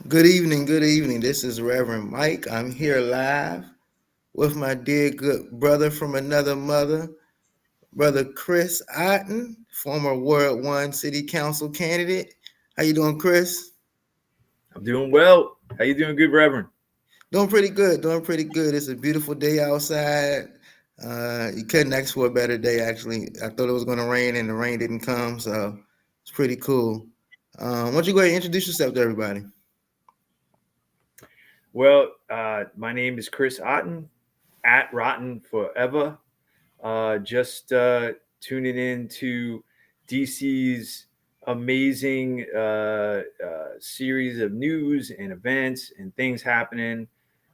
Good evening, good evening. This is Reverend Mike. I'm here live with my dear good brother from another mother, Brother Chris Otten, former Ward 1 City Council candidate. How you doing, Chris? I'm doing well. How you doing, good Reverend? Doing pretty good, doing pretty good. It's a beautiful day outside. You couldn't ask for a better day, actually. I thought it was going to rain and the rain didn't come, so it's pretty cool. Why don't you go ahead and introduce yourself to everybody? Well, my name is Chris Otten, at Rotten Forever. Just tuning in to DC's amazing series of news and events and things happening.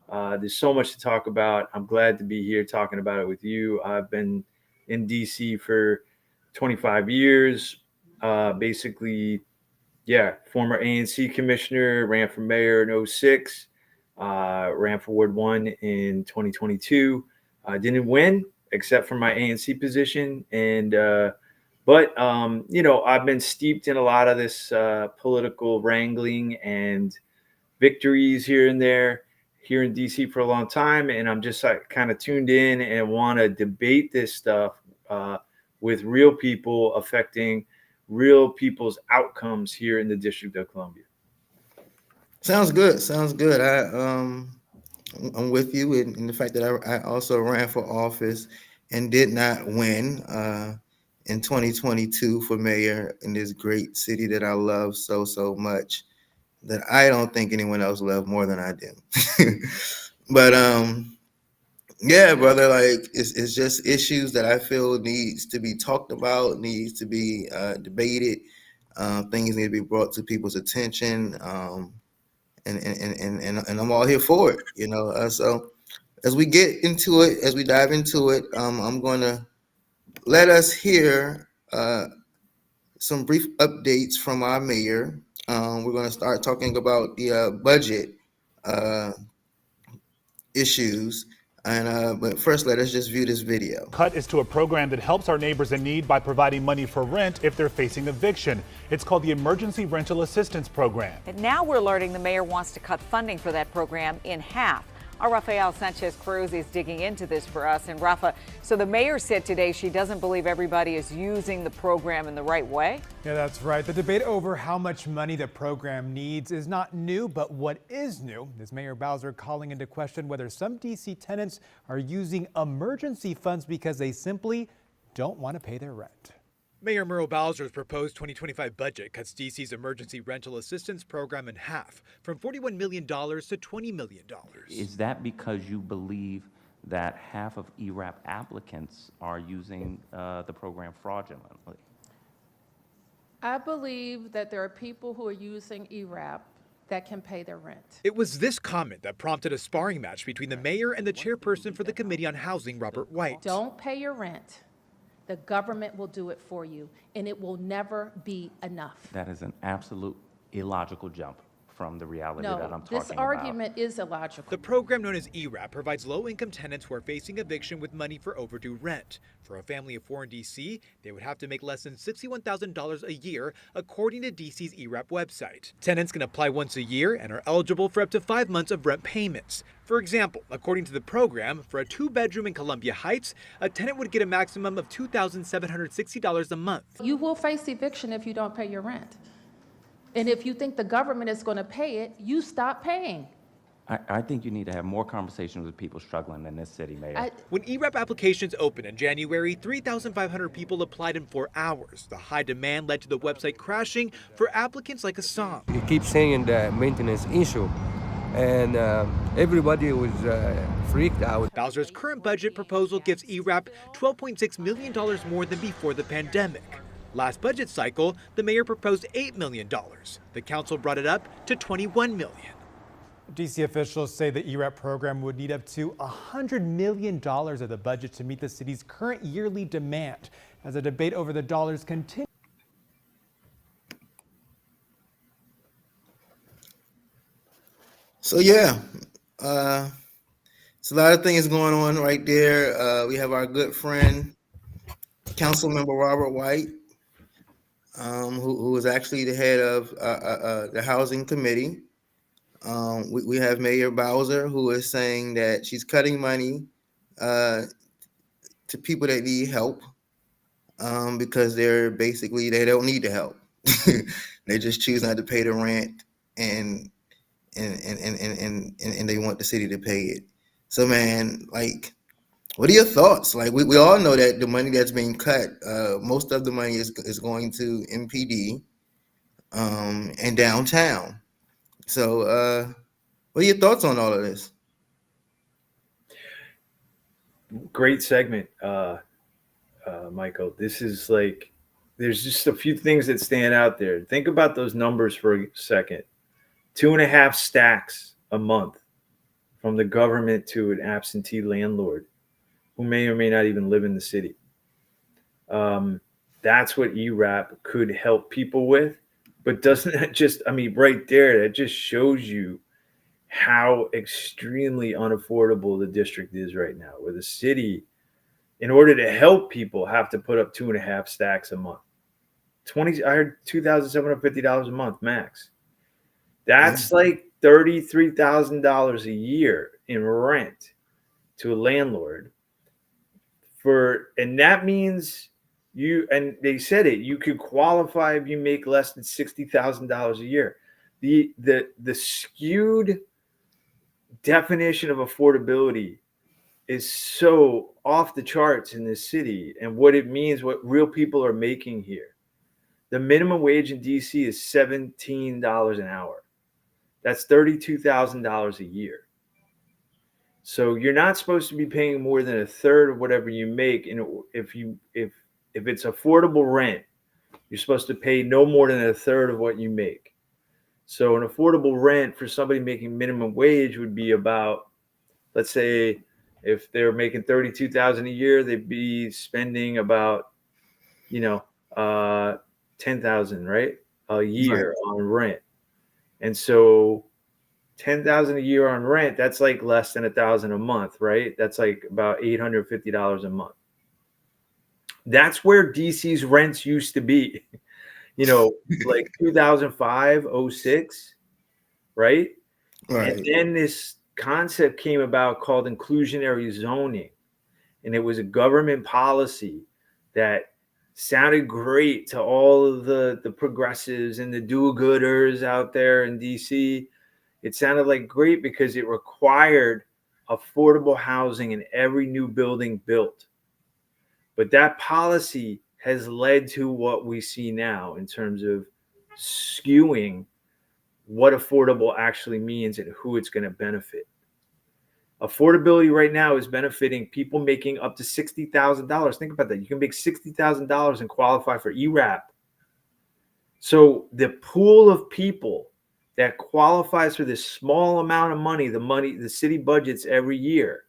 There's so much to talk about. I'm glad to be here talking about it with you. I've been in DC for 25 years. Basically, yeah, former ANC commissioner, ran for mayor in '06, ran for Ward 1 in 2022. Didn't win except for my ANC position. But I've been steeped in a lot of this political wrangling and victories here and there here in DC for a long time. And I'm just like kind of tuned in and want to debate this stuff uh, with real people affecting real people's outcomes here in the District of Columbia. Sounds good. Sounds good. I'm with you in the fact that I also ran for office and did not win in 2022 for mayor in this great city that I love so much that I don't think anyone else loved more than I do. But yeah, brother, like it's just issues that I feel needs to be talked about, needs to be debated. Things need to be brought to people's attention. And I'm all here for it, you know. So as we get into it, as we dive into it, I'm going to let us hear some brief updates from our mayor. We're going to start talking about the budget uh, issues, and but first, let us just view this video. Cut is to a program that helps our neighbors in need by providing money for rent if they're facing eviction. It's called the Emergency Rental Assistance Program. And now we're learning the mayor wants to cut funding for that program in half. Our Rafael Sanchez Cruz is digging into this for us. And Rafa, so the mayor said today she doesn't believe everybody is using the program in the right way. Yeah, that's right. The debate over how much money the program needs is not new, but what is new is Mayor Bowser calling into question whether some D.C. tenants are using emergency funds because they simply don't want to pay their rent. Mayor Murrow Bowser's proposed 2025 budget cuts D.C.'s emergency rental assistance program in half, from $41 million to $20 million. Is that because you believe that half of ERAP applicants are using the program fraudulently? I believe that there are people who are using ERAP that can pay their rent. It was this comment that prompted a sparring match between the mayor and the chairperson for the Committee on Housing, Robert White. Don't pay your rent. The government will do it for you, and it will never be enough. That is an absolute illogical jump from the reality that I'm talking No, this about. argument is illogical. The program known as ERAP provides low-income tenants who are facing eviction with money for overdue rent. For a family of four in D.C., they would have to make less than $61,000 a year, according to D.C.'s ERAP website. Tenants can apply once a year and are eligible for up to 5 months of rent payments. For example, according to the program, for a two-bedroom in Columbia Heights, a tenant would get a maximum of $2,760 a month. You will face eviction if you don't pay your rent. And if you think the government is going to pay it, you stop paying. I think you need to have more conversations with people struggling in this city, Mayor. When ERAP applications opened in January, 3,500 people applied in 4 hours. The high demand led to the website crashing for applicants like Assam. He keeps saying the maintenance issue, and everybody was freaked out. Bowser's current budget proposal gives ERAP $12.6 million more than before the pandemic. Last budget cycle, the mayor proposed $8 million. The council brought it up to $21 million. D.C. officials say the ERAP program would need up to $100 million of the budget to meet the city's current yearly demand. As the debate over the dollars continues. So yeah, it's a lot of things going on right there. We have our good friend, Councilmember Robert White, who is actually the head of the Housing Committee. We have Mayor Bowser, who is saying that she's cutting money uh, to people that need help because they don't need the help. They just choose not to pay the rent, and and they want the city to pay it. So, man, like, what are your thoughts? Like, we all know that the money that's being cut, most of the money is going to MPD and downtown. So, what are your thoughts on all of this? Great segment, Michael. This is like, there's just a few things that stand out there. Think about those numbers for a second. 2.5 stacks a month from the government to an absentee landlord who may or may not even live in the city. That's what ERAP could help people with. But doesn't that just, I mean, right there, that just shows you how extremely unaffordable the district is right now, where the city, in order to help people, have to put up 2.5 stacks a month. I heard $2,750 a month max. That's like $33,000 a year in rent to a landlord. And that means and they said it, you could qualify if you make less than $60,000 a year. The skewed definition of affordability is so off the charts in this city, and what it means, what real people are making here. The minimum wage in DC is $17 an hour. That's $32,000 a year. So you're not supposed to be paying more than a third of whatever you make. And if it's affordable rent, you're supposed to pay no more than a third of what you make. So an affordable rent for somebody making minimum wage would be about, let's say, if they're making $32,000 a year, they'd be spending about, $10,000, right, a year on rent. And so $10,000 a year on rent, that's like less than $1,000 a month, right? That's like about $850 a month. That's where DC's rents used to be, like 2005, 06, right? Right. And then this concept came about called inclusionary zoning. And it was a government policy that sounded great to all of the progressives and the do-gooders out there in DC. It sounded like great because it required affordable housing in every new building built. But that policy has led to what we see now in terms of skewing what affordable actually means and who it's going to benefit. Affordability right now is benefiting people making up to $60,000. Think about that. You can make $60,000 and qualify for ERAP. So the pool of people that qualifies for this small amount of money the city budgets every year,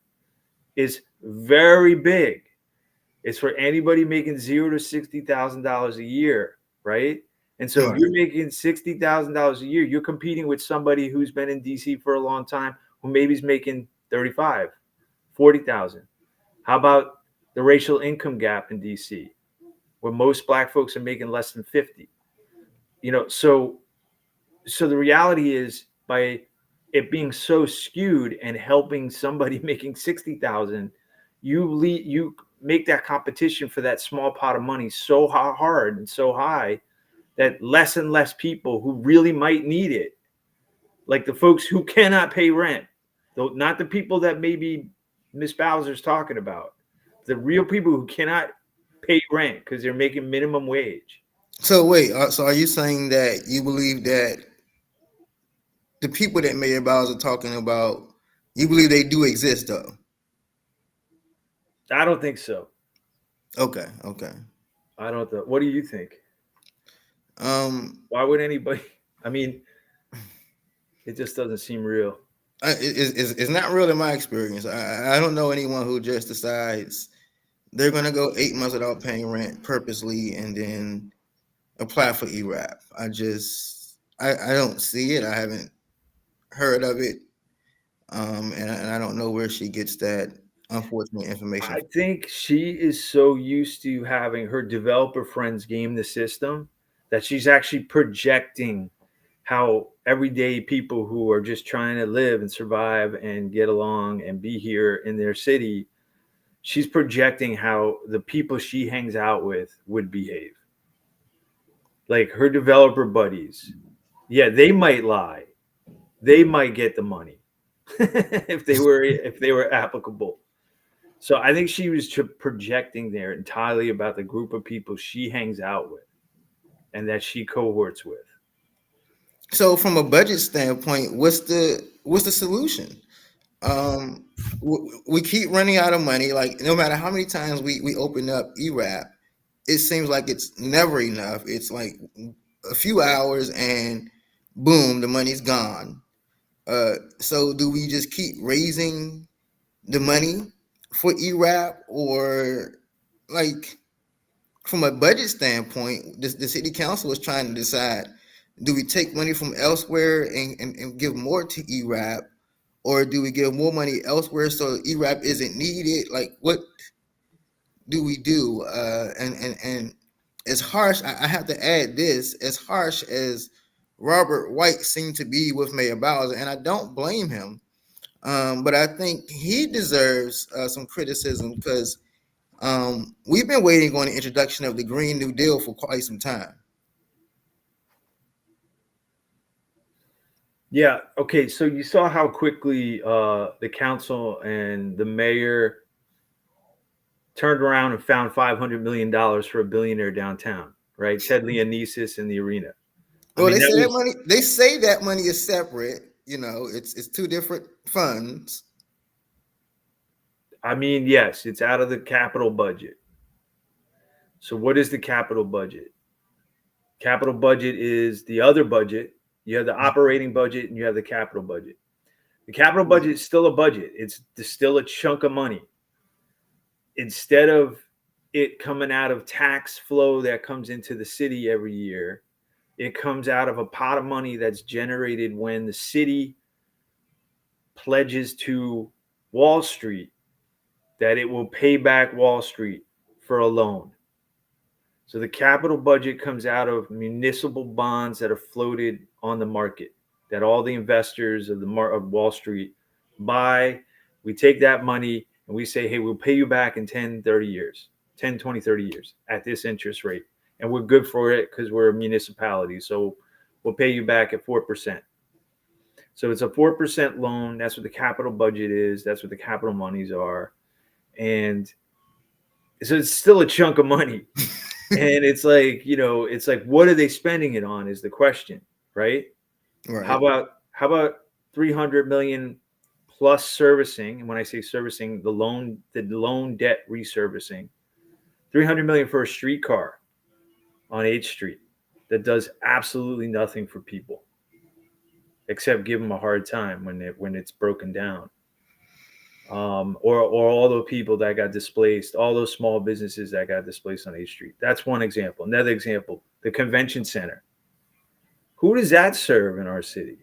is very big. It's for anybody making $0 to $60,000 a year, right? And so if you're making $60,000 a year, you're competing with somebody who's been in DC for a long time, who maybe is making 35, 40,000. How about the racial income gap in DC, where most Black folks are making less than 50? So the reality is, by it being so skewed and helping somebody making 60,000, you make that competition for that small pot of money so hard and so high that less and less people who really might need it, like the folks who cannot pay rent, though, not the people that maybe Miss Bowser's talking about, the real people who cannot pay rent because they're making minimum wage. So wait, so are you saying that you believe that the people that Mayor Bowser talking about, you believe they do exist though? I don't think so. Okay. I don't know. What do you think? Why would anybody? I mean, it just doesn't seem real. It's not real in my experience. I don't know anyone who just decides they're going to go 8 months without paying rent purposely and then apply for ERAP. I don't see it. I haven't heard of it. And I don't know where she gets that unfortunate information. I think she is so used to having her developer friends game the system that she's actually projecting how everyday people who are just trying to live and survive and get along and be here in their city, she's projecting how the people she hangs out with would behave. Like her developer buddies, yeah, they might lie, they might get the money if they were applicable. So I think she was projecting there entirely about the group of people she hangs out with and that she cohorts with. So from a budget standpoint, what's the solution? We keep running out of money. Like no matter how many times we open up ERAP, it seems like it's never enough. It's like a few hours and boom, the money's gone. So do we just keep raising the money for ERAP, or like from a budget standpoint, the city council is trying to decide, do we take money from elsewhere and give more to ERAP, or do we give more money elsewhere so ERAP isn't needed? Like, what do we do? And as harsh, I have to add this, as harsh as Robert White seemed to be with Mayor Bowser, and I don't blame him, but I think he deserves some criticism because we've been waiting on the introduction of the Green New Deal for quite some time. Yeah. Okay. So you saw how quickly the council and the mayor turned around and found $500 million for a billionaire downtown, right? Ted Leonesis in the arena. Well, they say that money is separate. You know, it's two different funds. I mean, yes, it's out of the capital budget. So what is the capital budget? Capital budget is the other budget. You have the operating budget and you have the capital budget. The capital budget is still a budget. It's still a chunk of money. Instead of it coming out of tax flow that comes into the city every year, it comes out of a pot of money that's generated when the city pledges to Wall Street that it will pay back Wall Street for a loan. So the capital budget comes out of municipal bonds that are floated on the market, that all the investors of Wall Street buy. We take that money and we say, hey, we'll pay you back in 10, 30 years, 10, 20, 30 years at this interest rate. And we're good for it because we're a municipality. So we'll pay you back at 4%. So it's a 4% loan. That's what the capital budget is. That's what the capital monies are. And so it's still a chunk of money. And it's like, you know, it's like, what are they spending it on is the question, right? Right. How about 300 million plus servicing? And when I say servicing, the loan debt reservicing, 300 million for a streetcar on H Street that does absolutely nothing for people except give them a hard time when it's broken down. Or all the people that got displaced, all those small businesses that got displaced on H Street. That's one example. Another example, the convention center. Who does that serve in our city?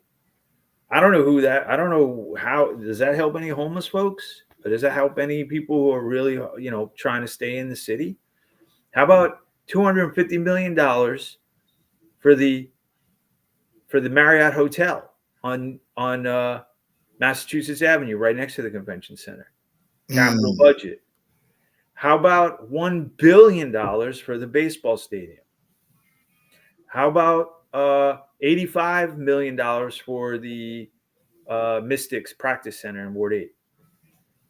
I don't know how, does that help any homeless folks? Or does that help any people who are really, you know, trying to stay in the city? How about $250 million for the Marriott Hotel on Massachusetts Avenue, right next to the convention center? Capital budget. How about $1 billion for the baseball stadium? How about $85 million for the Mystics practice center in Ward 8?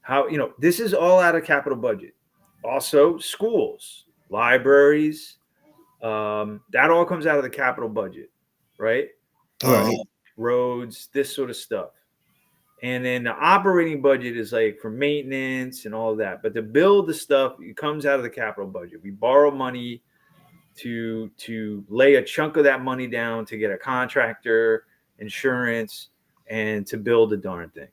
How, you know, this is all out of capital budget. Also, schools, libraries, that all comes out of the capital budget, right? Right. Roads, this sort of stuff. And then the operating budget is like for maintenance and all of that. But to build the stuff, it comes out of the capital budget. We borrow money to lay a chunk of that money down to get a contractor, insurance, and to build the darn thing.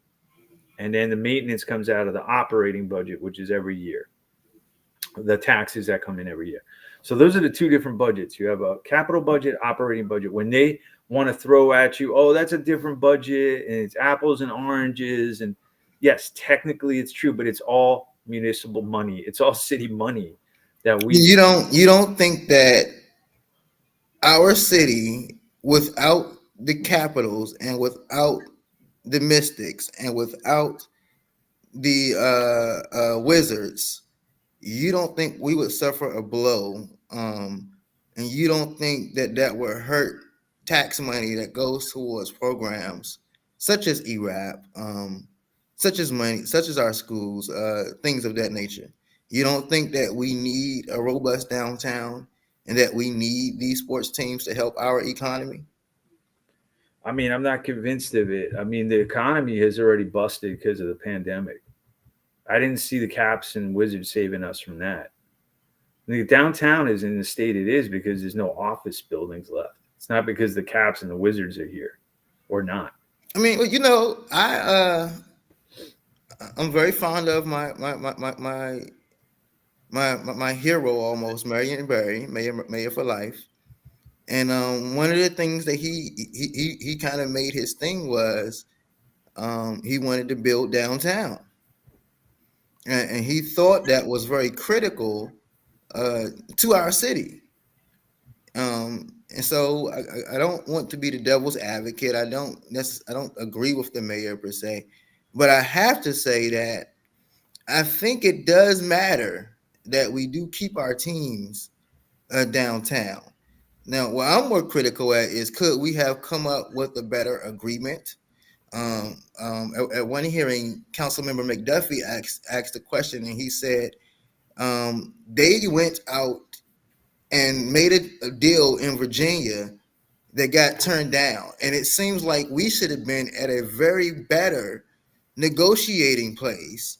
And then the maintenance comes out of the operating budget, which is every year. The taxes that come in every year. So those are the two different budgets. You have a capital budget, operating budget. When they want to throw at you, oh, that's a different budget and it's apples and oranges. And yes, technically it's true, but it's all municipal money. It's all city money that we. You don't think that our city, without the Capitals and without the Mystics and without the Wizards, you don't think we would suffer a blow, and you don't think that that would hurt tax money that goes towards programs such as ERAP, such as our schools, things of that nature. You don't think that we need a robust downtown and that we need these sports teams to help our economy? I mean, I'm not convinced of it. I mean, the economy has already busted because of the pandemic. I didn't see the Caps and Wizards saving us from that. The downtown is in the state it is because there's no office buildings left. It's not because the Caps and the Wizards are here or not. I mean, I'm very fond of my hero almost, Marion Barry, Mayor for Life. And one of the things that he kind of made his thing was he wanted to build downtown, and he thought that was very critical to our city. And so I don't want to be the devil's advocate. I don't agree with the mayor per se, but I have to say that I think it does matter that we do keep our teams downtown. Now, what I'm more critical at is could we have come up with a better agreement? At one hearing, Councilmember McDuffie asked a question, and he said they went out and made a deal in Virginia that got turned down. And it seems like we should have been at a very better negotiating place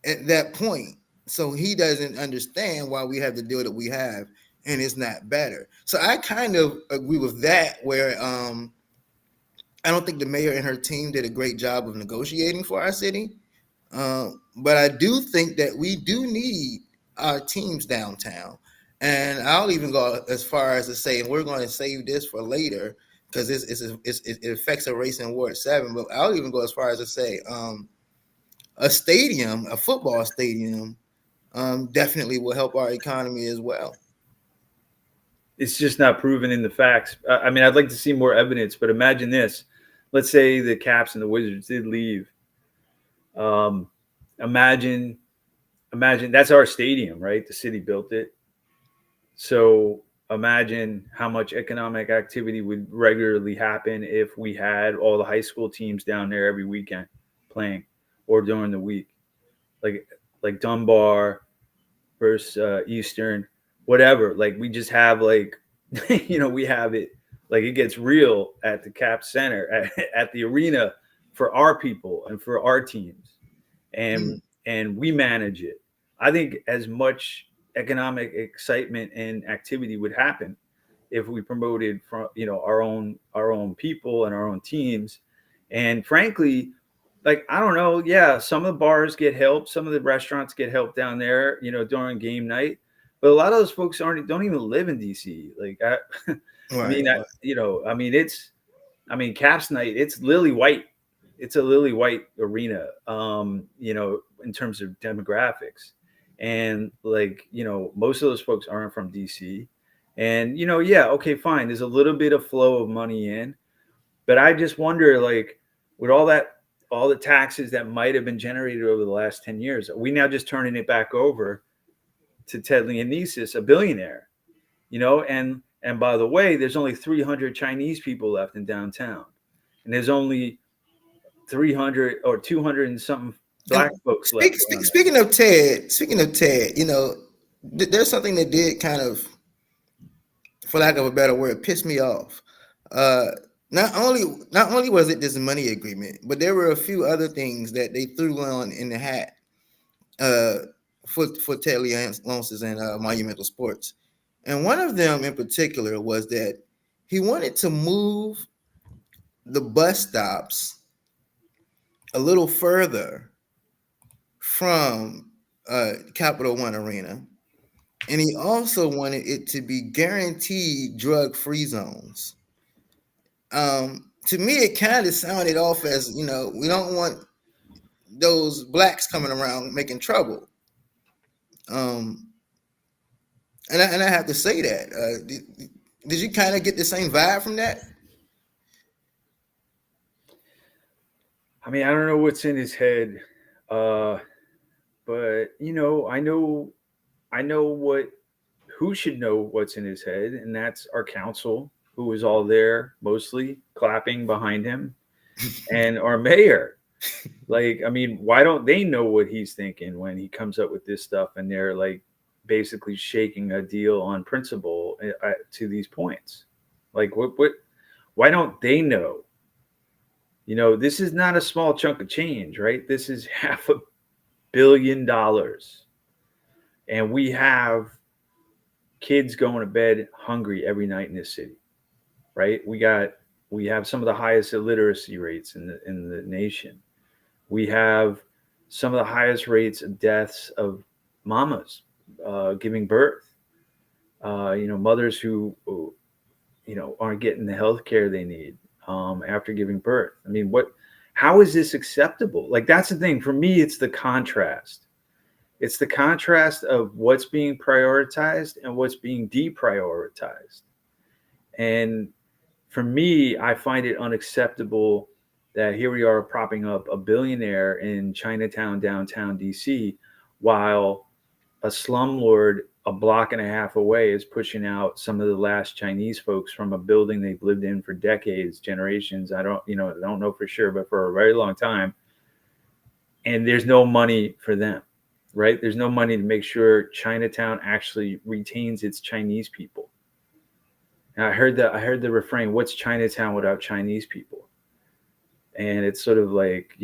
at that point. So he doesn't understand why we have the deal that we have, and it's not better. So I kind of agree with that, where I don't think the mayor and her team did a great job of negotiating for our city. But I do think that we do need our teams downtown. And I'll even go as far as to say, and we're going to save this for later because it affects a race in Ward 7. But I'll even go as far as to say a football stadium, definitely will help our economy as well. It's just not proven in the facts. I mean, I'd like to see more evidence, but imagine this. Let's say the Caps and the Wizards did leave. Imagine that's our stadium, right? The city built it. So imagine how much economic activity would regularly happen if we had all the high school teams down there every weekend playing or during the week, like Dunbar versus Eastern, whatever. Like we just have we have it, like it gets real at the Cap Center, at the arena for our people and for our teams. And we manage it. I think as much economic excitement and activity would happen if we promoted from our own people and our own teams. And frankly, like I don't know, some of the bars get help, some of the restaurants get help down there, during game night, but a lot of those folks don't even live in DC. Like Caps night, it's lily white. It's a lily white arena, in terms of demographics. And most of those folks aren't from DC. And, okay, fine. There's a little bit of flow of money in, but I just wonder, with all the taxes that might have been generated over the last 10 years, are we now just turning it back over to Ted Leonesis, a billionaire, and by the way, there's only 300 Chinese people left in downtown, and there's only 300 or 200 and something Black folks left. Speaking of Ted, there's something that did kind of, for lack of a better word, piss me off. Not only was it this money agreement, but there were a few other things that they threw on in the hat for Ted Leonesis and Monumental Sports. And one of them in particular was that he wanted to move the bus stops a little further from Capital One Arena, and he also wanted it to be guaranteed drug-free zones. To me, it kind of sounded off as, we don't want those blacks coming around making trouble. And I have to say that. Did you kind of get the same vibe from that? I mean, I don't know what's in his head, but I know who should know what's in his head, and that's our council, who was all there mostly clapping behind him, and our mayor. Like, I mean, why don't they know what he's thinking when he comes up with this stuff, and they're like basically shaking a deal on principle to these points? Like, what? Why don't they know? This is not a small chunk of change, right? This is $500 million, and we have kids going to bed hungry every night in this city, right? We have some of the highest illiteracy rates in the nation. We have some of the highest rates of deaths of mamas giving birth. Mothers who aren't getting the health care they need after giving birth. I mean, how is this acceptable? Like, that's the thing. For me, it's the contrast. It's the contrast of what's being prioritized and what's being deprioritized. And for me, I find it unacceptable that here we are propping up a billionaire in Chinatown, downtown DC, while a slumlord a block and a half away is pushing out some of the last Chinese folks from a building they've lived in for decades, generations. I don't know for sure, but for a very long time. And there's no money for them, right? There's no money to make sure Chinatown actually retains its Chinese people. And I heard the refrain, "What's Chinatown without Chinese people?" And it's sort of like,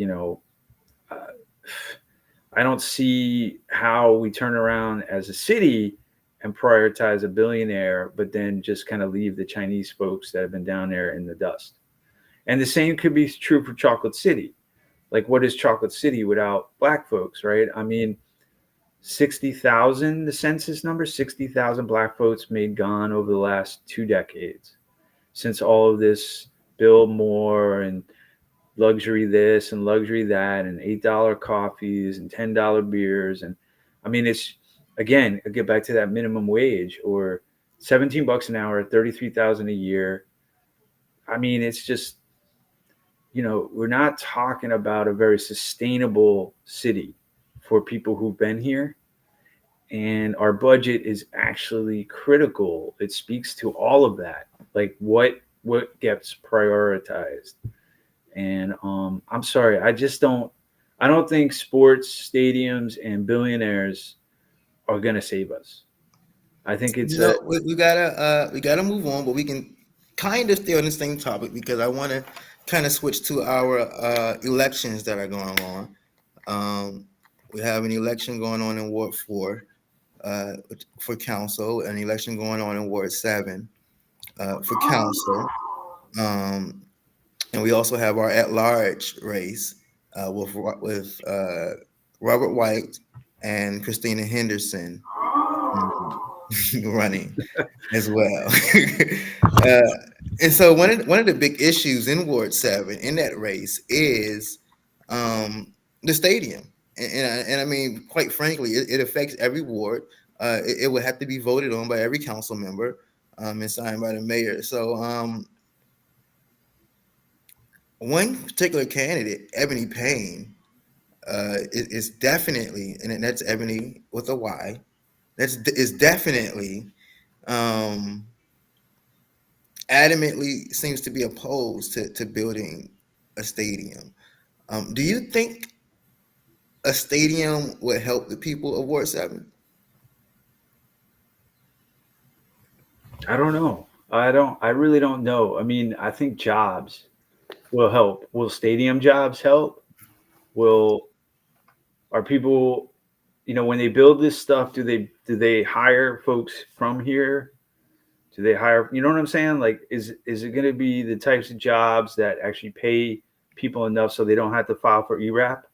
I don't see how we turn around as a city and prioritize a billionaire, but then just kind of leave the Chinese folks that have been down there in the dust. And the same could be true for Chocolate City. Like, what is Chocolate City without Black folks, right? I mean, 60,000, the census number, 60,000 Black folks made gone over the last 2 decades since all of this Bill Moore and luxury this and luxury that and $8 coffees and $10 beers. And I mean, it's, again, I get back to that minimum wage, or $17 an hour, 33,000 a year. I mean, it's just, we're not talking about a very sustainable city for people who've been here. And our budget is actually critical. It speaks to all of that. Like, what gets prioritized? And I'm sorry, I don't think sports stadiums and billionaires are gonna save us. I think it's we gotta move on, but we can kind of stay on the same topic because I want to kind of switch to our elections that are going on. We have an election going on in Ward 4 for council, an election going on in Ward 7 for council. And we also have our at-large race with Robert White and Christina Henderson running as well. And so one of the big issues in Ward 7 in that race is the stadium. And I mean, quite frankly, it affects every ward. It would have to be voted on by every council member and signed by the mayor. So one particular candidate, Ebony Payne, is definitely, and that's Ebony with a Y, is definitely adamantly seems to be opposed to building a stadium. Do you think a stadium would help the people of Ward 7? I don't know. I really don't know. I mean, I think jobs will help. Will stadium jobs help? Are people, when they build this stuff, do they hire folks from here? Do they hire, you know what I'm saying? Like, is it going to be the types of jobs that actually pay people enough so they don't have to file for ERAP?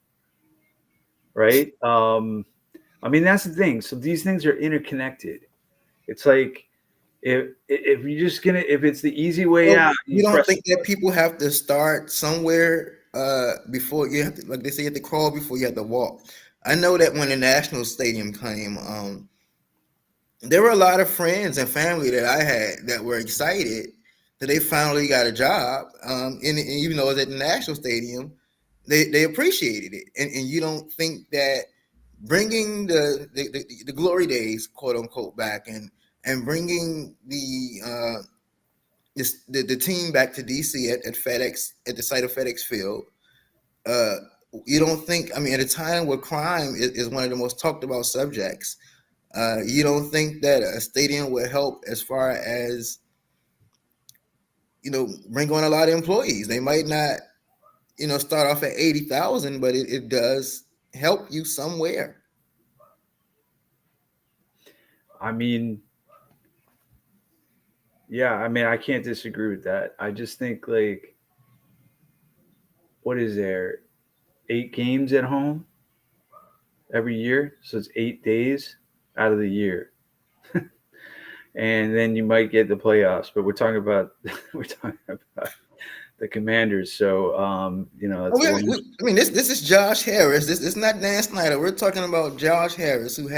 Right? I mean, that's the thing. So these things are interconnected. It's like, if it's the easy way out. You don't think that people have to start somewhere before you have to, like they say, you have to crawl before you have to walk? I know that when the National Stadium came, there were a lot of friends and family that I had that were excited that they finally got a job. And even though it was at the National Stadium, they appreciated it, and you don't think that bringing the glory days, quote unquote, back, and bringing the team back to DC at FedEx, at the site of FedEx Field, uh, you don't think, I mean, at a time where crime is one of the most talked about subjects, you don't think that a stadium would help as far as, bring on a lot of employees? They might not, start off at 80,000, but it does help you somewhere. I mean, yeah, I mean, I can't disagree with that. I just think, like, what is there? 8 games at home every year. So it's 8 days out of the year. And then you might get the playoffs, but we're talking about the Commanders. So that's I mean, this is Josh Harris. This is not Dan Snyder. We're talking about Josh Harris, who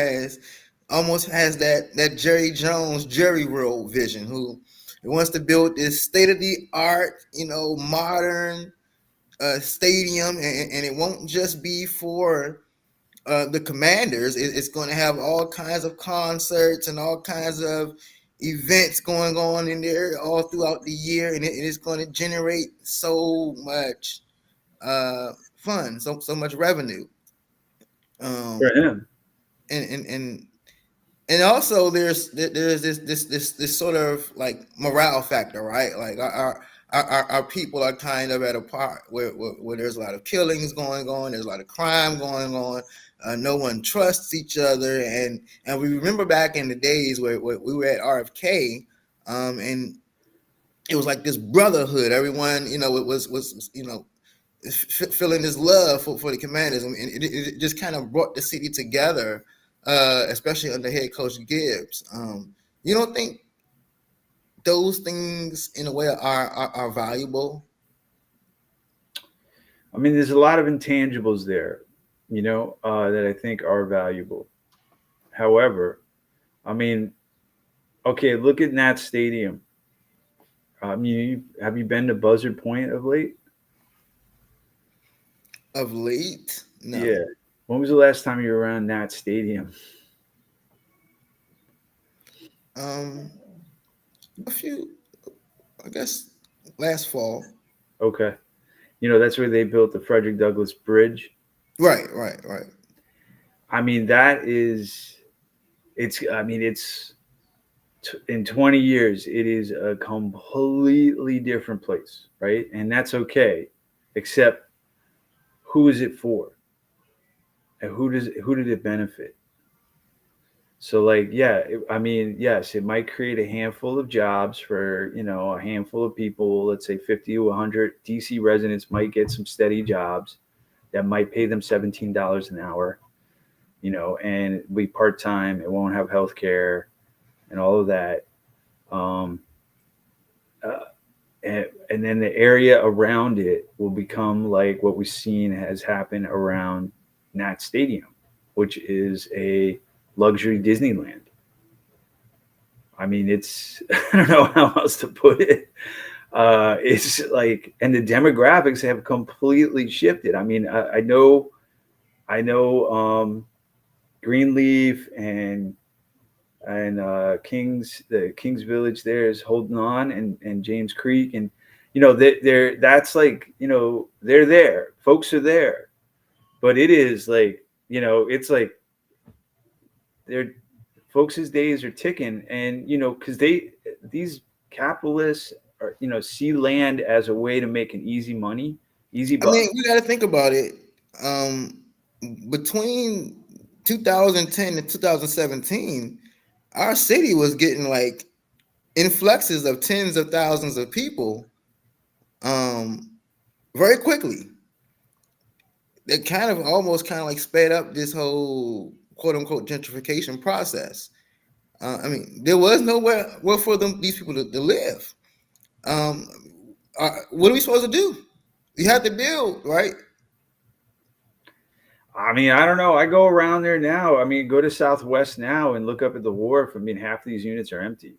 almost has that Jerry Jones, Jerry World vision, who wants to build this state-of-the-art, modern stadium, and it won't just be for the Commanders. It's going to have all kinds of concerts and all kinds of events going on in there all throughout the year, and it's going to generate so much fun, so much revenue. for him. And also there's this sort of like morale factor, right? Like our people are kind of at a part where there's a lot of killings going on, there's a lot of crime going on, no one trusts each other, and we remember back in the days where we were at RFK, and it was like this brotherhood. Everyone, it was feeling this love for the Commanders, and it just kind of brought the city together, especially under head coach Gibbs. You don't think those things in a way are valuable? I mean, there's a lot of intangibles there, that I think are valuable. However, I mean, okay, look at Nat Stadium. I mean, have you been to Buzzard Point of late? Of late? No. Yeah. When was the last time you were around Nat Stadium? A few, I guess, last fall. Okay. That's where they built the Frederick Douglass Bridge. Right. I mean, in 20 years, it is a completely different place, right? And that's okay, except who is it for? And who did it benefit? So, like, yeah, yes, it might create a handful of jobs for, a handful of people. Let's say 50 to 100 DC residents might get some steady jobs that might pay them $17 an hour, and be part-time. It won't have health care and all of that. And then the area around it will become like what we've seen has happened around Nat Stadium, which is a luxury Disneyland. I mean, it's, I don't know how else to put it. It's like, and the demographics have completely shifted. I mean, I know Greenleaf and the Kings Village there is holding on, and James Creek, and that's like, they're there, folks are there, but it is like, it's like folks' days are ticking, and because these capitalists are, see land as a way to make an easy buck. I mean, you got to think about it. Between 2010 and 2017, our city was getting like influxes of tens of thousands of people very quickly. It kind of almost like sped up this whole quote unquote gentrification process. I mean, there was nowhere for these people to live. What are we supposed to do? You have to build, right? I mean, I don't know. I go around there now. I mean, go to Southwest now and look up at the wharf. I mean, half of these units are empty.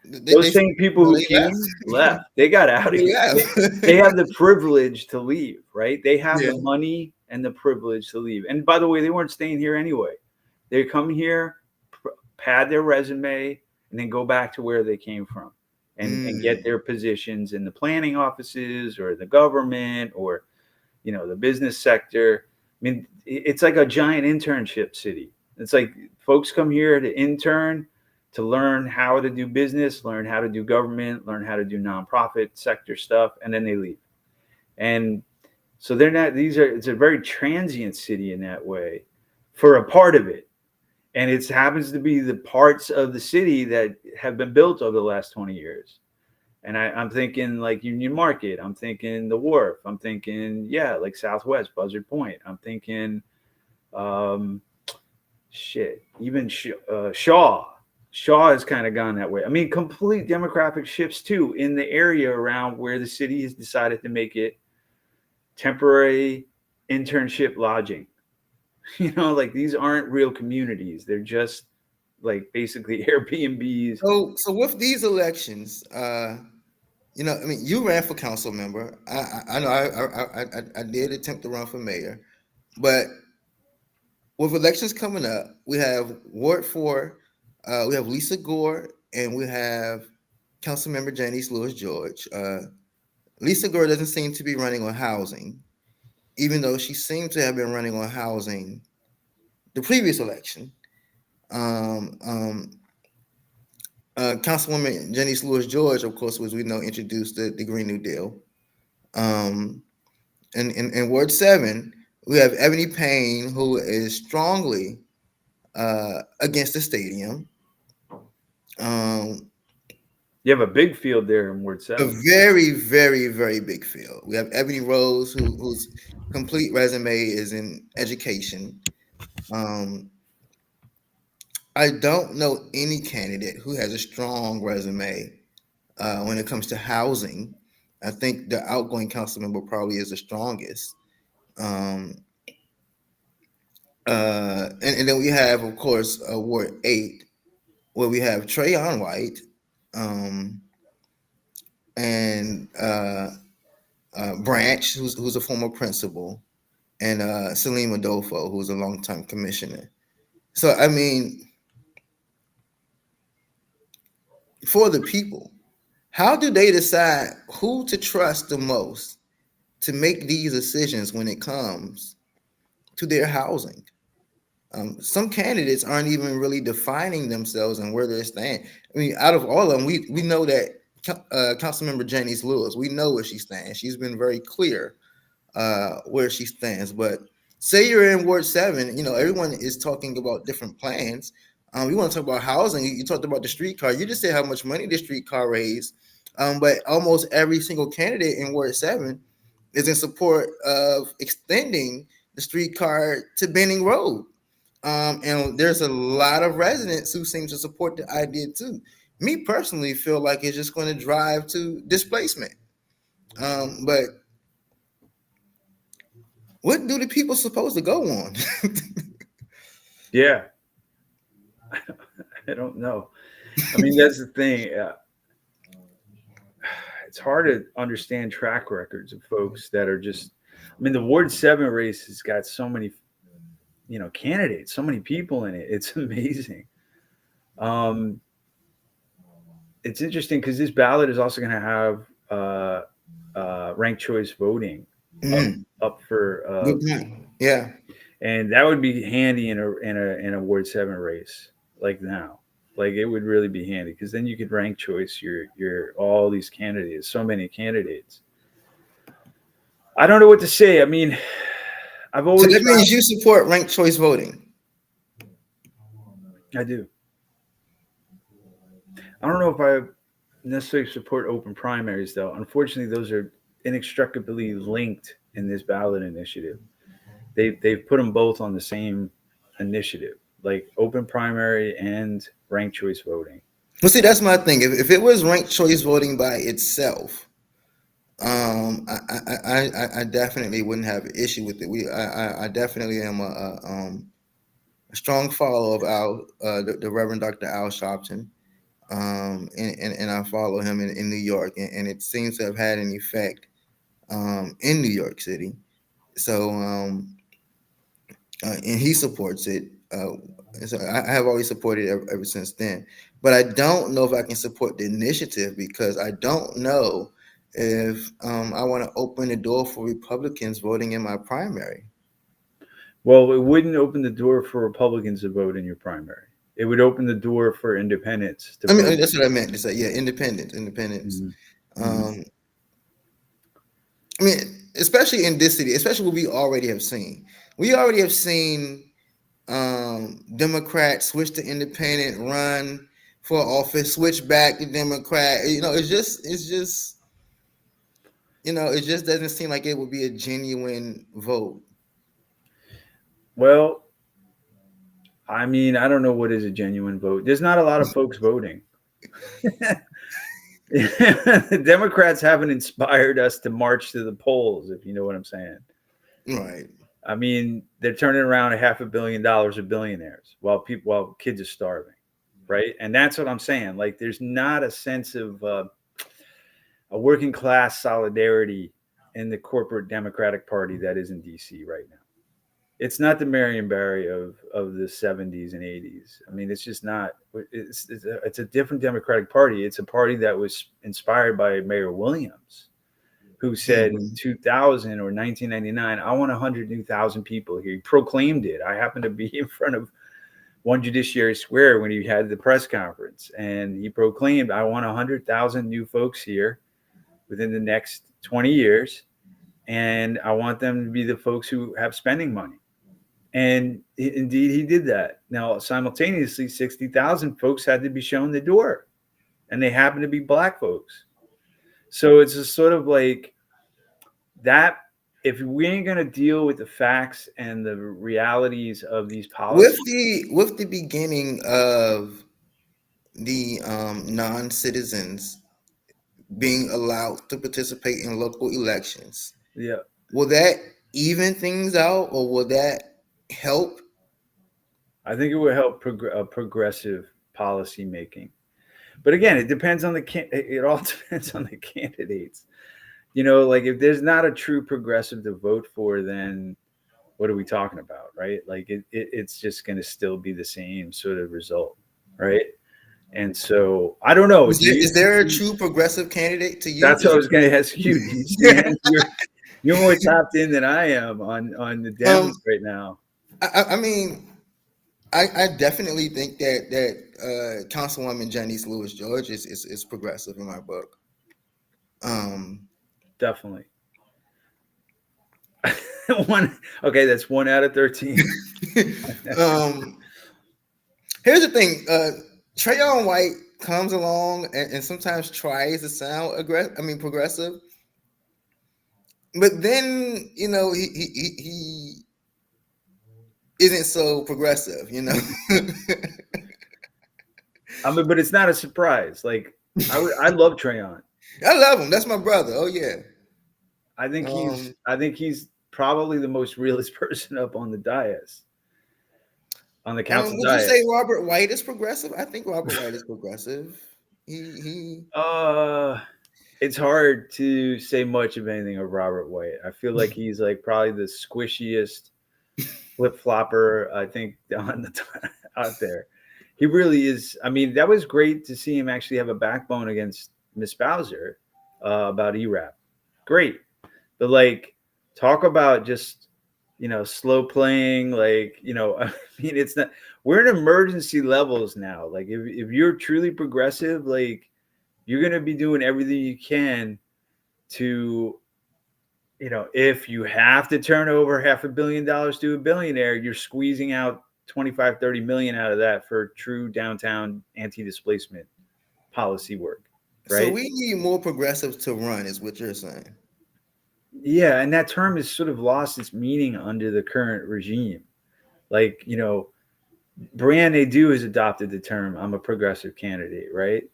Those same people who they came left. left. They got out of They here. left. They have the privilege to leave, right? They have Yeah. the money and the privilege to leave. And by the way, they weren't staying here anyway. They come here, pad their resume, and then go back to where they came from and get their positions in the planning offices or the government or, the business sector. I mean, it's like a giant internship city. It's like folks come here to intern, to learn how to do business, learn how to do government, learn how to do nonprofit sector stuff, and then they leave. And so it's a very transient city in that way for a part of it. And it happens to be the parts of the city that have been built over the last 20 years. And I'm thinking like Union Market. I'm thinking the Wharf. I'm thinking, like Southwest, Buzzard Point. I'm thinking, even Shaw. Shaw has kind of gone that way. I mean, complete demographic shifts too in the area around where the city has decided to make it temporary internship lodging. Like these aren't real communities. They're just like basically Airbnbs. So with these elections, you ran for council member. I know I did attempt to run for mayor, but with elections coming up, we have Ward 4, we have Lisa Gore, and we have Councilmember Janice Lewis George. Lisa Gore doesn't seem to be running on housing, even though she seemed to have been running on housing the previous election. Councilwoman Janice Lewis George, of course, as we know, introduced the Green New Deal. And in Ward 7, we have Ebony Payne, who is strongly against the stadium. You have a big field there in Ward 7. A very, very, very big field. We have Ebony Rose, whose complete resume is in education. I don't know any candidate who has a strong resume when it comes to housing. I think the outgoing council member probably is the strongest. And then we have, of course, Ward 8, where we have Trayon White and Branch, who's a former principal, and Salim Adolfo, who's a longtime commissioner. So, I mean, for the people, how do they decide who to trust the most to make these decisions when it comes to their housing? Some candidates aren't even really defining themselves and where they stand. I mean, out of all of them, we know that Councilmember Janice Lewis, we know where she stands. She's been very clear where she stands. But say you're in Ward 7, everyone is talking about different plans. We want to talk about housing. You talked about the streetcar. You just said how much money the streetcar raised. But almost every single candidate in Ward 7 is in support of extending the streetcar to Benning Road. And there's a lot of residents who seem to support the idea too. Me personally feel like it's just going to drive to displacement. But what do the people supposed to go on? Yeah. I don't know. I mean, that's the thing. It's hard to understand track records of folks that are just, the Ward 7 race has got so many, candidates, so many people in it. It's amazing. It's interesting because this ballot is also going to have ranked choice voting up for, yeah. And that would be handy in a Ward 7 race like now. Like it would really be handy because then you could rank choice your all these candidates, so many candidates. I don't know what to say. I mean, I've always. So that means you support ranked choice voting. I do. I don't know if I necessarily support open primaries, though. Unfortunately, those are inextricably linked in this ballot initiative. They've put them both on the same initiative, like open primary and ranked choice voting. Well, see, that's my thing. If it was ranked choice voting by itself, I definitely wouldn't have an issue with it. I definitely am a strong follower of the Reverend Dr. Al Sharpton. and I follow him in New York, and it seems to have had an effect in New York City. So and he supports it. So I have always supported it ever since then. But I don't know if I can support the initiative because I don't know if I want to open the door for Republicans voting in my primary. Well, it wouldn't open the door for Republicans to vote in your primary. It would open the door for independents to I mean, vote. that's what I meant to say. Yeah, independence. Mhm. I mean, especially in this city, especially what we already have seen. We already have seen Democrats switch to independent, run for office, switch back to Democrat. It's just, it just doesn't seem like it would be a genuine vote. Well, I mean, I don't know what is a genuine vote. There's not a lot of folks voting. The Democrats haven't inspired us to march to the polls, if you know what I'm saying. Right. I mean, they're turning around $500 million of billionaires while kids are starving, right? And that's what I'm saying. Like, there's not a sense of a working class solidarity in the corporate Democratic Party that is in DC right now. It's not the Marion Barry of the 70s and 80s. I mean, it's just not. It's a different Democratic Party. It's a party that was inspired by Mayor Williams, who said in 2000 or 1999, I want 100,000 people here. He proclaimed it. I happened to be in front of One Judiciary Square when he had the press conference, and he proclaimed, I want 100,000 new folks here within the next 20 years, and I want them to be the folks who have spending money. And indeed, he did that. Now, simultaneously, 60,000 folks had to be shown the door, and they happen to be Black folks. So it's a sort of like that. If we ain't going to deal with the facts and the realities of these policies, With the beginning of the non-citizens being allowed to participate in local elections, yeah, will that even things out, or will that help? I think it would help progressive policy making. But again, it depends on it all depends on the candidates. Like, if there's not a true progressive to vote for, then what are we talking about, right? Like, it's just going to still be the same sort of result, right? And so I don't know. Is there a true progressive candidate to you? That's what I was going to ask you. You're more tapped in than I am on the Dems right now. I mean, I definitely think that Councilwoman Janice Lewis George is progressive in my book. Definitely. That's 1 out of 13. Here's the thing. Trayon White comes along and sometimes tries to sound progressive, but then he isn't so progressive, I mean, but it's not a surprise. Like, I love Trayon. I love him. That's my brother. Oh yeah. I think he's probably the most realist person up on the dais, on the council would dais. you say Robert White is progressive? I think Robert White is progressive. It's hard to say much of anything of Robert White. I feel like he's like probably the squishiest flip-flopper I think out there. He really is. I mean, that was great to see him actually have a backbone against Miss Bowser about ERAP. Great. But like, talk about just, slow playing, like, I mean, it's not, we're in emergency levels now. Like, if you're truly progressive, like, you're going to be doing everything you can to, if you have to turn over $500 million to a billionaire, you're squeezing out 25-30 million out of that for true downtown anti-displacement policy work. Right? So we need more progressives to run, is what you're saying. Yeah, and that term has sort of lost its meaning under the current regime. Like, Brianne Nadeau has adopted the term, I'm a progressive candidate, right?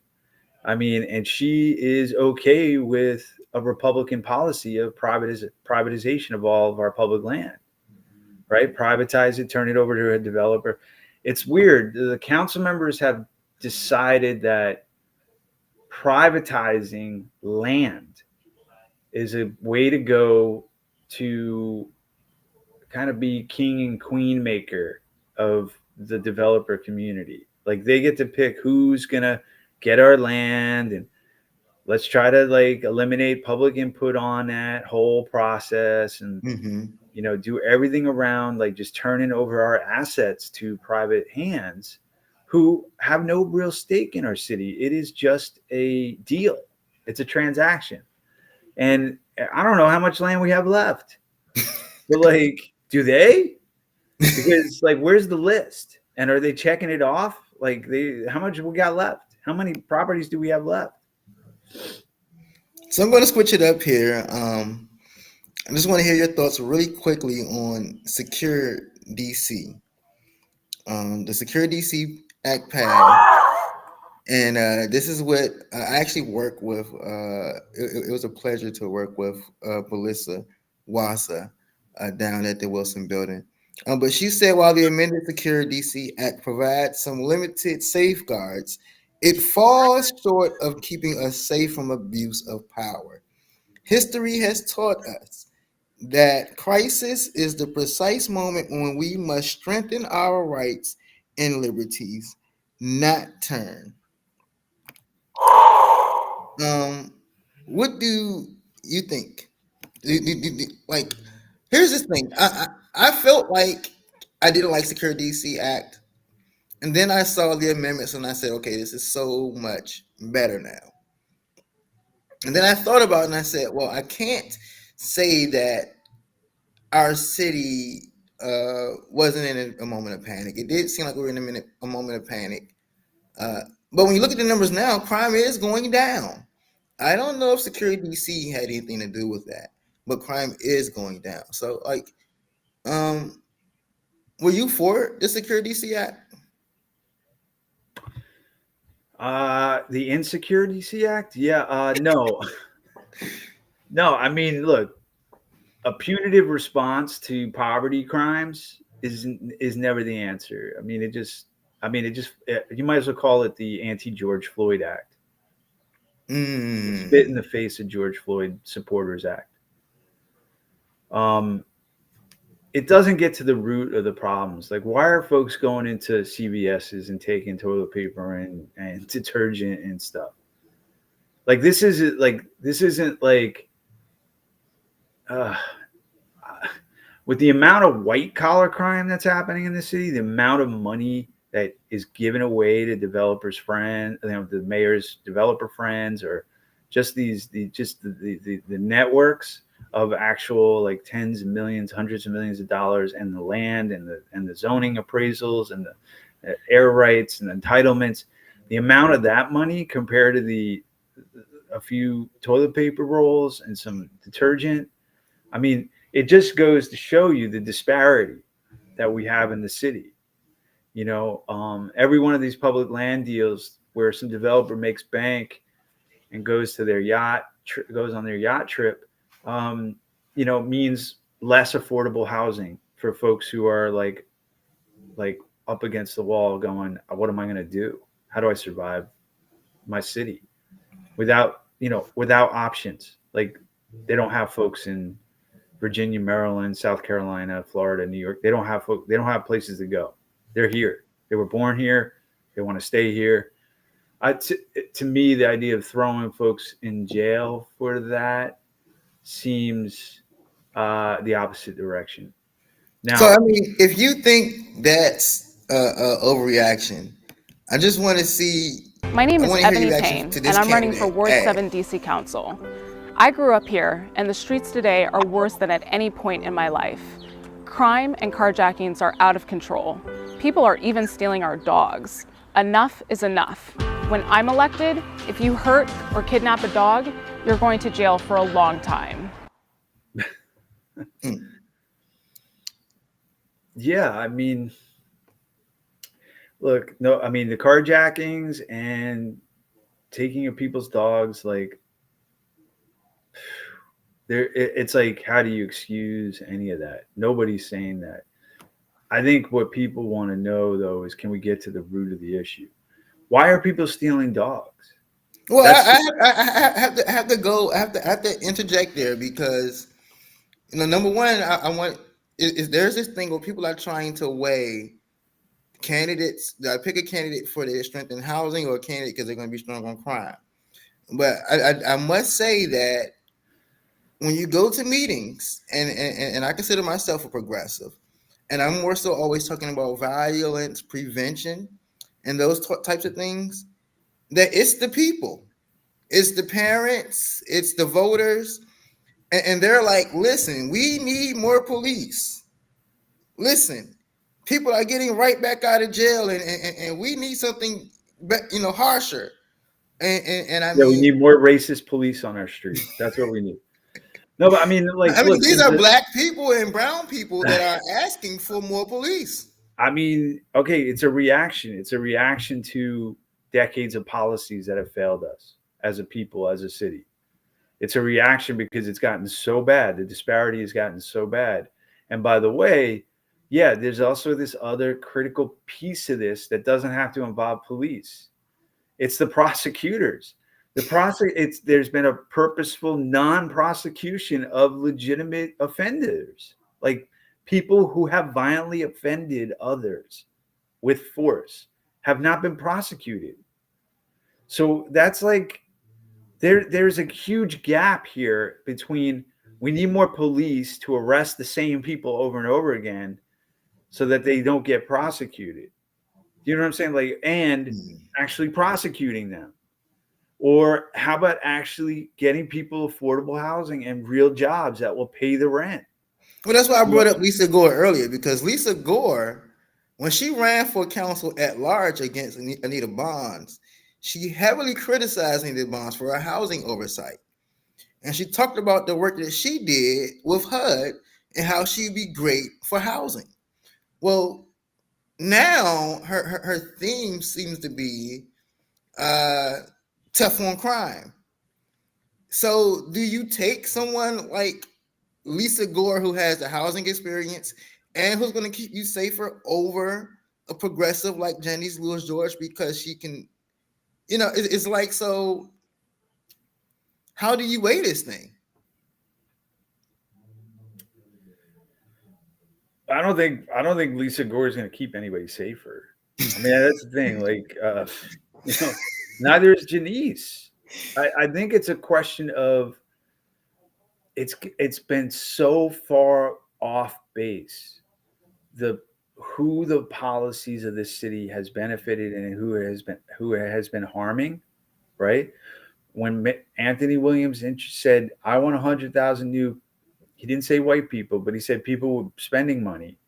I mean, and she is okay with a Republican policy of privatization of all of our public land, right? Privatize it, turn it over to a developer. It's weird. The council members have decided that privatizing land is a way to go to kind of be king and queen maker of the developer community. Like they get to pick who's gonna get our land, and let's try to like eliminate public input on that whole process, and Mm-hmm. do everything around like just turning over our assets to private hands who have no real stake in our city. It is just a deal. It's a transaction. And I don't know how much land we have left. But like, do they? Because like, where's the list? And are they checking it off? Like, how much we got left? How many properties do we have left? So I'm going to switch it up here. I just want to hear your thoughts really quickly on Secure DC. The Secure DC Act passed, and this is what I actually work with. It was a pleasure to work with Melissa Wassa down at the Wilson Building. But she said while the amended Secure DC Act provides some limited safeguards, it falls short of keeping us safe from abuse of power. History has taught us that crisis is the precise moment when we must strengthen our rights and liberties, not turn. What do you think? Like, here's this thing. I felt like I didn't like Secure DC Act, and then I saw the amendments, and I said, okay, this is so much better now. And then I thought about it, and I said, well, I can't say that our city wasn't in a moment of panic. It did seem like we were in a moment of panic. But when you look at the numbers now, crime is going down. I don't know if Security DC had anything to do with that, but crime is going down. So, like, were you for the Security DC Act? The Insecure DC Act? Yeah, no. No, I mean, look, a punitive response to poverty crimes is never the answer. You might as well call it the anti-George Floyd Act. Spit in the face of George Floyd Supporters Act. It doesn't get to the root of the problems. Like, why are folks going into CVS's and taking toilet paper and detergent and stuff? Like, this isn't like with the amount of white collar crime that's happening in the city, the amount of money that is given away to developers' friends, the mayor's developer friends, or just the networks of actual like tens of millions, hundreds of millions of dollars, and the land and the zoning appraisals and the air rights and entitlements. The amount of that money compared to a few toilet paper rolls and some detergent. I mean, it just goes to show you the disparity that we have in the city. Every one of these public land deals where some developer makes bank and goes on their yacht trip, means less affordable housing for folks who are like up against the wall going, what am I going to do? How do I survive my city without options? Like, they don't have folks in Virginia, Maryland, South Carolina, Florida, New York. They don't have places to go. They're here. They were born here. They want to stay here. To me, the idea of throwing folks in jail for that seems the opposite direction. Now, So, I mean, if you think that's overreaction, I just want to see. My name is I wanna hear your Ebony reaction Payne, to and this I'm running for candidate, Ward Ag. 7 DC Council. I grew up here, and the streets today are worse than at any point in my life. Crime and carjackings are out of control. People are even stealing our dogs. Enough is enough. When I'm elected, if you hurt or kidnap a dog, you're going to jail for a long time. Yeah, I mean, look, no, I mean, the carjackings and taking of people's dogs, like, it's like, how do you excuse any of that? Nobody's saying that. I think what people want to know, though, is can we get to the root of the issue? Why are people stealing dogs? Well, That's I have to go. I have to interject there because number one, I want is there's this thing where people are trying to weigh candidates. Pick a candidate for their strength in housing or a candidate because they're going to be strong on crime. But I must say that when you go to meetings, and I consider myself a progressive, and I'm more so always talking about violence prevention and those types of things, that it's the people, it's the parents, it's the voters, and they're like, listen, we need more police. Listen, people are getting right back out of jail, and we need something, harsher. And I Yeah, we mean, need more racist police on our street. That's what we need. No, but I mean, like, look, these are black people and brown people that are asking for more police. I mean, okay, it's a reaction. It's a reaction to decades of policies that have failed us as a people, as a city. It's a reaction because it's gotten so bad. The disparity has gotten so bad. And by the way, yeah, there's also this other critical piece of this that doesn't have to involve police. It's the prosecutors. There's been a purposeful non-prosecution of legitimate offenders, like people who have violently offended others with force have not been prosecuted. So that's like there's a huge gap here between we need more police to arrest the same people over and over again so that they don't get prosecuted. You know what I'm saying? Like, and actually prosecuting them. Or how about actually getting people affordable housing and real jobs that will pay the rent? Well, that's why I brought up Lisa Gore earlier, because Lisa Gore, when she ran for council at large against Anita Bonds, she heavily criticized Anita Bonds for her housing oversight. And she talked about the work that she did with HUD and how she'd be great for housing. Well, now her theme seems to be tough on crime. So do you take someone like Lisa Gore, who has the housing experience and who's going to keep you safer, over a progressive like Janice Lewis George, because she can, it's like, so how do you weigh this thing? I don't think Lisa Gore is going to keep anybody safer. I mean, that's the thing. Like, neither is Janice. I think it's a question of it's been so far off base. Who the policies of this city has benefited and who it has been harming, right? When Anthony Williams said, "I want 100,000 new," he didn't say white people, but he said people spending money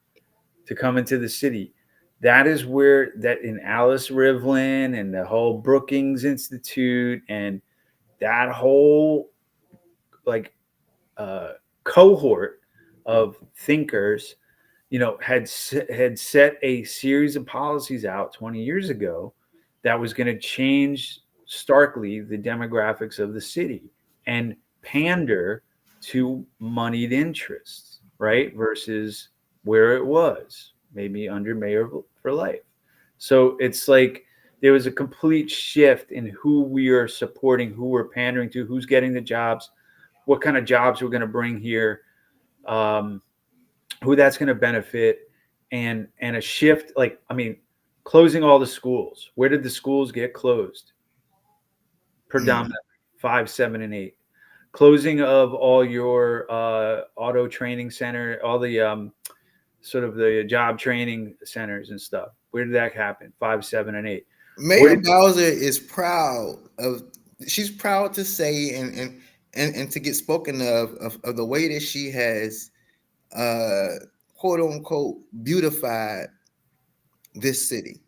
to come into the city. That is where that in Alice Rivlin and the whole Brookings Institute and that whole cohort of thinkers, had set a series of policies out 20 years ago that was going to change starkly the demographics of the city and pander to moneyed interests, right? Versus where it was maybe under Mayor for Life. So it's like there was a complete shift in who we are supporting, who we're pandering to, who's getting the jobs, what kind of jobs we're going to bring here, who that's going to benefit, and a shift. Like, I mean, closing all the schools. Where did the schools get closed? Predominantly 5, 7, and 8. Closing of all your auto training center, all the sort of the job training centers and stuff. Where did that happen? 5, 7, and 8. Mayor Bowser is proud of. She's proud to say and to get spoken of the way that she has, quote unquote, beautified this city.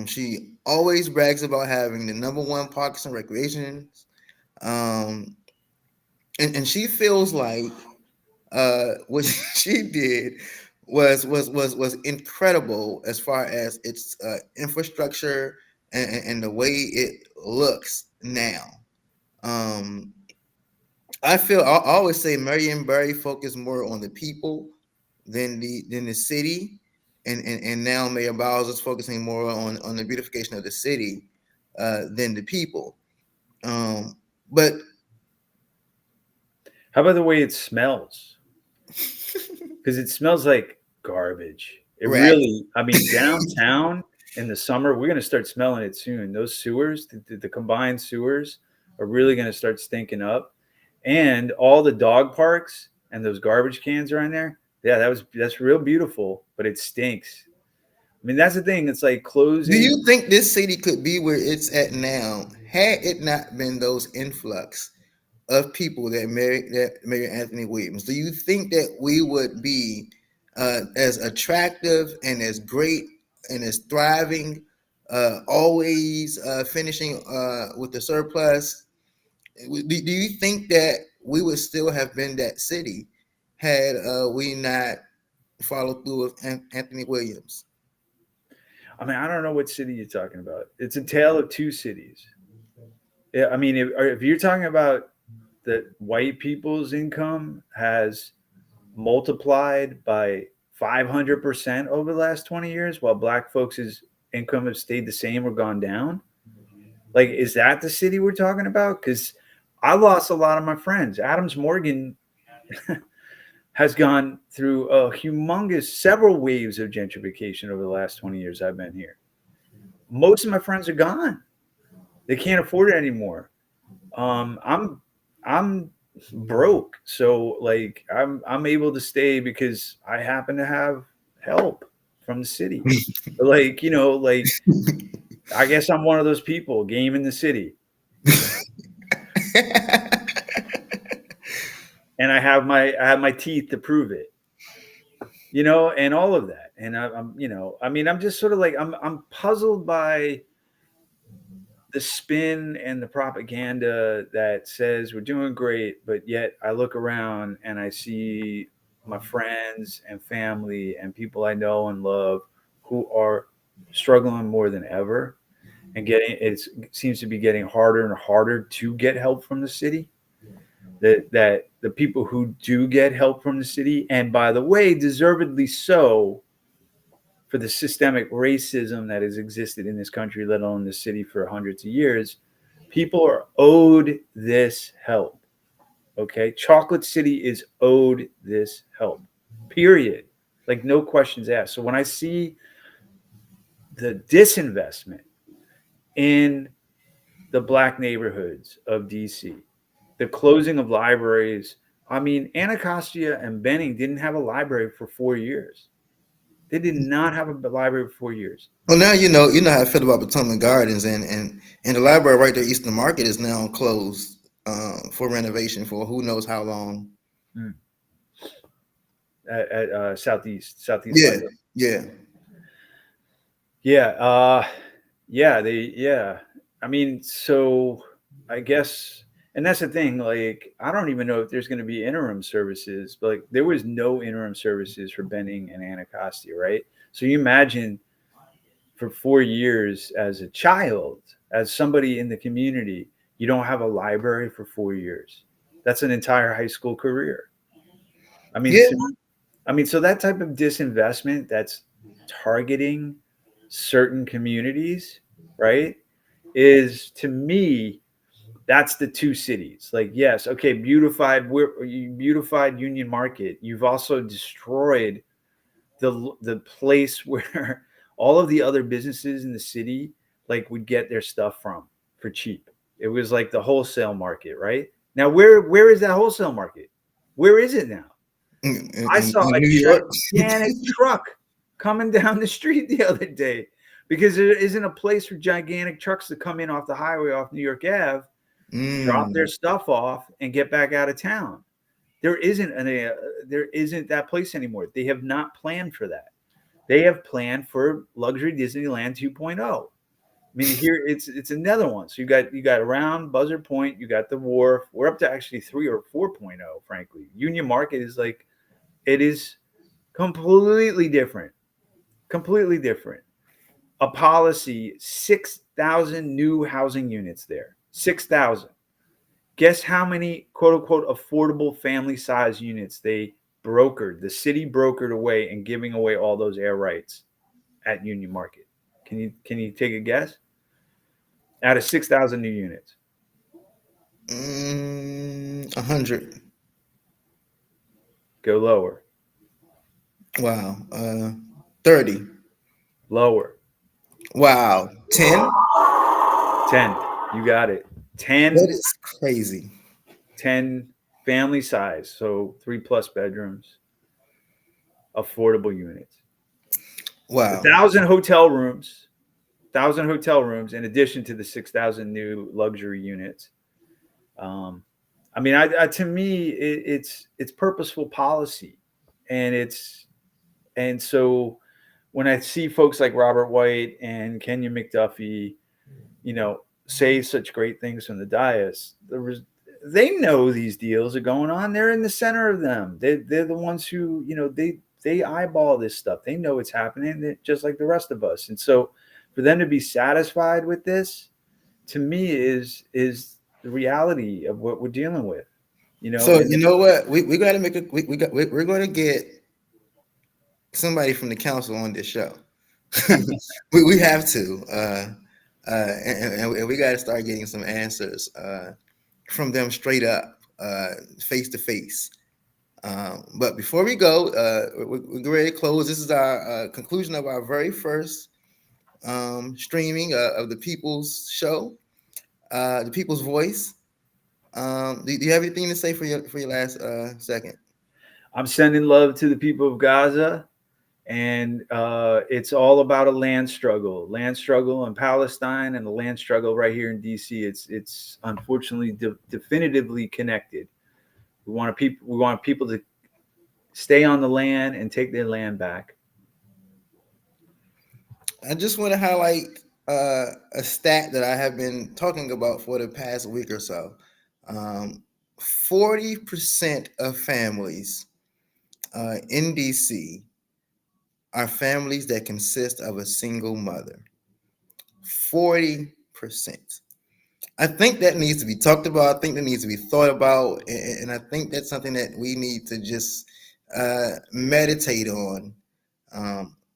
She always brags about having the #1 parks and recreations, and she feels like what she did was incredible as far as its infrastructure and the way it looks now. I always say Marion Barry focused more on the people than the city, and now Mayor Bowser is focusing more on the beautification of the city. than the people. But How about the way it smells? Because it smells like garbage. It right. really, I mean, downtown in the summer, we're going to start smelling it soon. Those sewers, the combined sewers, are really going to start stinking up. And all the dog parks and those garbage cans are in there. Yeah, that's real beautiful, but it stinks. I mean, that's the thing. It's like closing. Do you think this city could be where it's at now had it not been those influx of people that Mayor Anthony Williams? Do you think that we would be as attractive and as great and as thriving, always finishing with the surplus? Do you think that we would still have been that city had we not followed through with Anthony Williams? I mean, I don't know what city you're talking about. It's a tale of two cities. Yeah, I mean, if you're talking about that white people's income has multiplied by 500% over the last 20 years, while black folks' income have stayed the same or gone down, like, is that the city we're talking about? Because I lost a lot of my friends. Adams Morgan has gone through a humongous several waves of gentrification over the last 20 years I've been here. Most of my friends are gone. They can't afford it anymore. I'm broke. So like I'm able to stay because I happen to have help from the city. Like, you know, like I guess I'm one of those people, game in the city. And I have my teeth to prove it, you know, and all of that. And I'm, you know, I mean, I'm just sort of like, I'm puzzled by the spin and the propaganda that says we're doing great, but yet I look around and I see my friends and family and people I know and love who are struggling more than ever, and it seems to be getting harder and harder to get help from the city. That the people who do get help from the city, and by the way, deservedly so, for the systemic racism that has existed in this country, let alone this city, for hundreds of years, people are owed this help. Okay, Chocolate City is owed this help. Period. Like, no questions asked. So when I see the disinvestment in the black neighborhoods of DC, the closing of libraries. I mean, Anacostia and Benning didn't have a library for 4 years. They did not have a library for 4 years. Well, now you know how I feel about Potomac Gardens, and the library right there, Eastern Market, is now closed for renovation for who knows how long. At Southeast. Yeah, Library. yeah. I mean, so I guess. And that's the thing, like, I don't even know if there's going to be interim services, but like there was no interim services for Benning and Anacostia, right? So you imagine for 4 years as a child, as somebody in the community, you don't have a library for 4 years. That's an entire high school career. I mean, so that type of disinvestment that's targeting certain communities, right, is, to me, that's the two cities. Like, yes, okay, beautified Union Market. You've also destroyed the place where all of the other businesses in the city like would get their stuff from for cheap. It was like the wholesale market, right? Now, where is that wholesale market? Where is it now? I saw a gigantic truck coming down the street the other day because there isn't a place for gigantic trucks to come in off the highway off New York Ave. Drop their stuff off and get back out of town. There isn't that place anymore. They have not planned for that. They have planned for luxury Disneyland 2.0. I mean, here it's another one. So you got around Buzzard Point, you got the wharf. We're up to actually 3 or 4.0, frankly. Union Market is like, it is completely different. Completely different. A policy, 6,000 new housing units there. 6,000. Guess how many quote unquote affordable family size units the city brokered away and giving away all those air rights at Union Market? Can you take a guess? out of 6,000 new units? 100. Go lower. Wow. 30. Lower. Wow. 10. 10. You got it. 10. That is crazy. 10 family size, so 3+ bedrooms, affordable units. Wow. 1,000 hotel rooms. 1,000 hotel rooms in addition to the 6,000 new luxury units. I mean, to me, it's purposeful policy, and so when I see folks like Robert White and Kenya McDuffie, say such great things from the dais, they know these deals are going on. They're in the center of them. They're the ones who, they eyeball this stuff. They know it's happening, just like the rest of us. And so, for them to be satisfied with this, to me, is the reality of what we're dealing with. So you know what? We got to make we're going to get somebody from the council on this show. we have to, and we got to start getting some answers from them straight up, face to face. But before we go, we're ready to close. This is our conclusion of our very first streaming of the People's Show, the People's Voice. Do you have anything to say for your last second? I'm sending love to the people of Gaza, and it's all about a land struggle in Palestine and a land struggle right here in DC. It's unfortunately definitively connected. We want people to stay on the land and take their land back. I just want to highlight a stat that I have been talking about for the past week or so. 40% of families in DC are families that consist of a single mother. 40%. I think that needs to be talked about. I think that needs to be thought about. And I think that's something that we need to just meditate on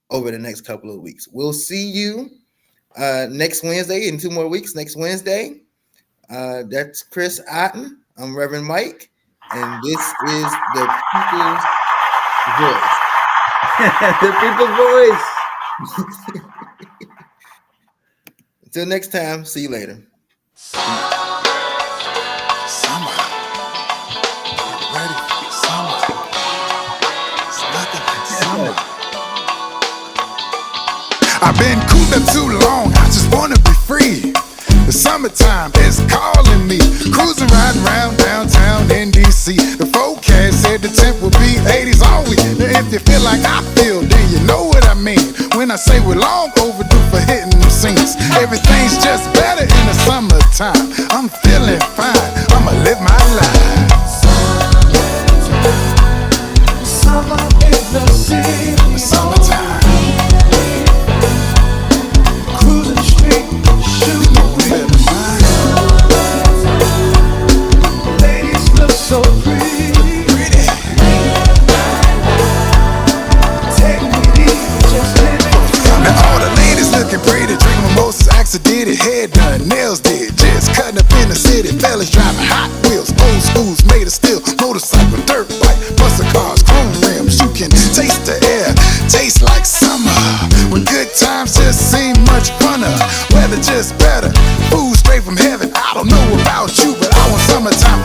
over the next couple of weeks. We'll see you next Wednesday, in 2 more weeks, next Wednesday. That's Chris Otten. I'm Reverend Mike, and this is the People's Voice. The People's Voice. Until next time, see you later. Summer. Ready for summer. It's nothing like summer. I've been cooped up too long. I just wanna be free. The summertime is calling me. Cruising riding around downtown in DC. The forecast said the temp will be 80s all week. Now if you feel like I feel, then you know what I mean. When I say we're long overdue for hitting them scenes. Everything's just better in the summertime. I'm feeling fine. I'ma live my life. Summer is the season. Summertime. Cruising the street, shooting the wind. Ladies look so pretty. Take me deep, just live it. Now all the ladies looking pretty, drinking mimosas, accidentally, head done, nails did, just cutting up in the city. Fellas driving Hot Wheels, old schools made of steel, motorcycle, dirt bike, muscle cars, chrome rims. You can taste the air, taste like summer. When good times just seem much funner, weather just better, food straight from heaven. I don't know about you, but I want summertime.